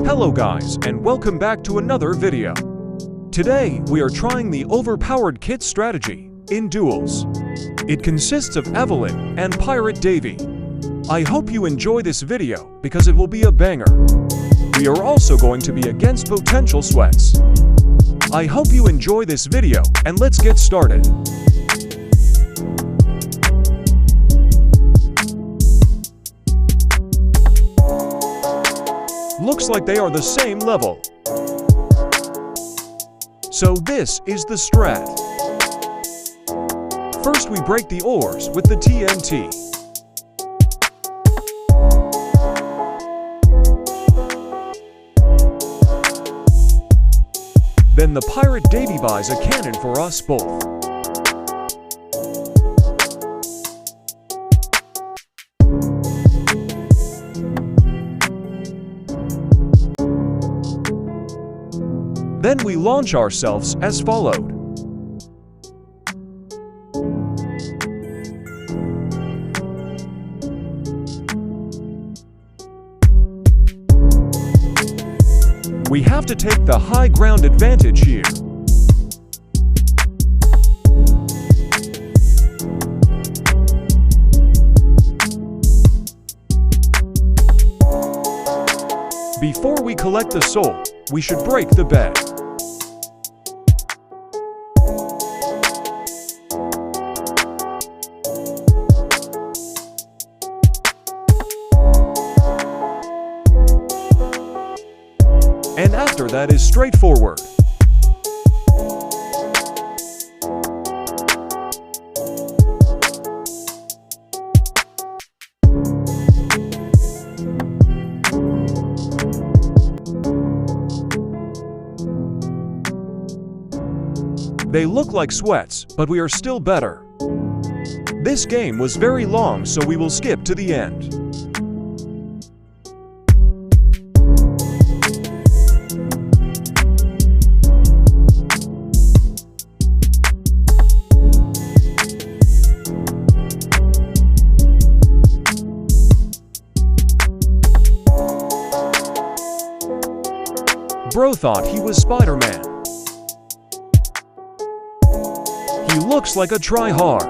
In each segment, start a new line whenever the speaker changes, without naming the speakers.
Hello guys, and welcome back to another video. Today, we are trying the overpowered kit strategy in duels. It consists of Evelyn and Pirate Davy. I hope you enjoy this video because it will be a banger. We are also going to be against potential sweats. I hope you enjoy this video, and let's get started. Looks like they are the same level. So this is the strat. First we break the ores with the TNT. Then the Pirate Davy buys a cannon for us both. Then we launch ourselves as followed. We have to take the high ground advantage here. Before we collect the soul, we should break the bed. And after that is straightforward. They look like sweats, but we are still better. This game was very long, so we will skip to the end. Bro thought he was Spider-Man. He looks like a try-hard.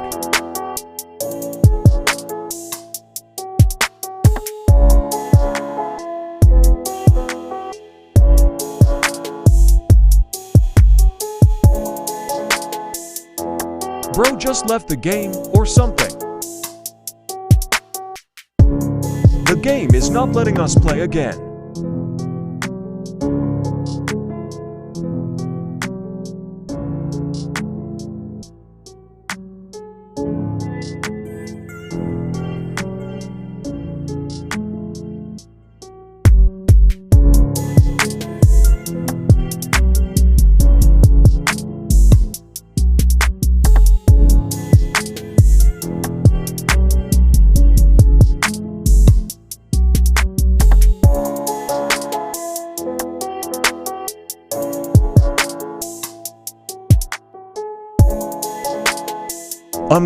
Bro just left the game or something. The game is not letting us play again.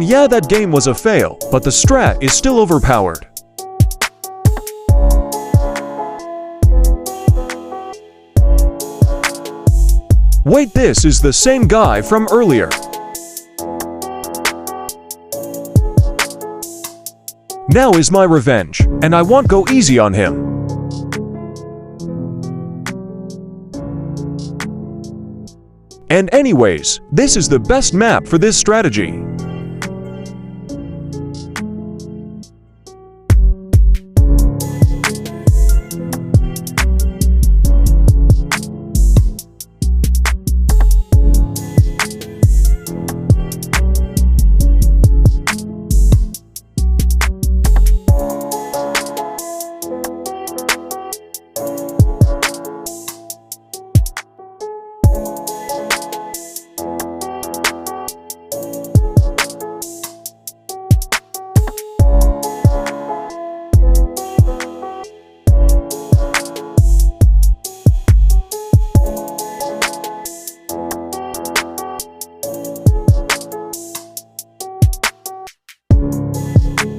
Yeah, that game was a fail, but the strat is still overpowered. Wait, this is the same guy from earlier. Now is my revenge, and I won't go easy on him. And anyways, this is the best map for this strategy.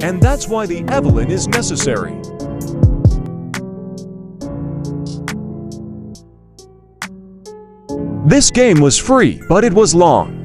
And that's why the Evelyn is necessary. This game was free, but it was long.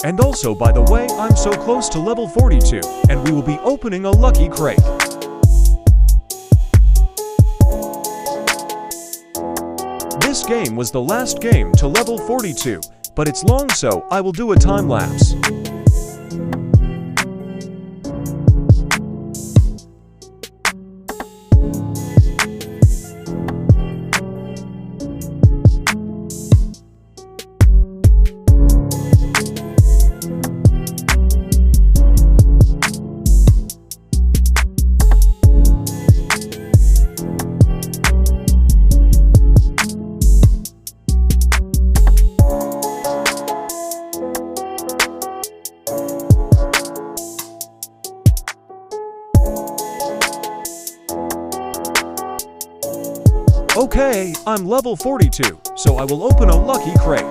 And also, by the way, I'm so close to level 42, and we will be opening a lucky crate. This game was the last game to level 42, but it's long, so I will do a time lapse. Okay, I'm level 42, so I will open a lucky crate.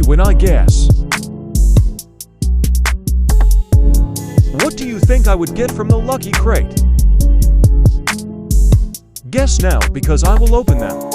When I guess. What do you think I would get from the lucky crate? Guess now, because I will open them.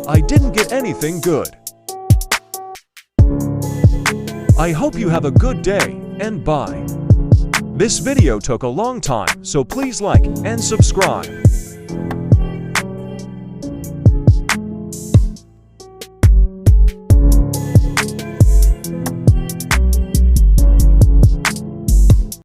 I didn't get anything good. I hope you have a good day, and bye. This video took a long time, so please like and subscribe.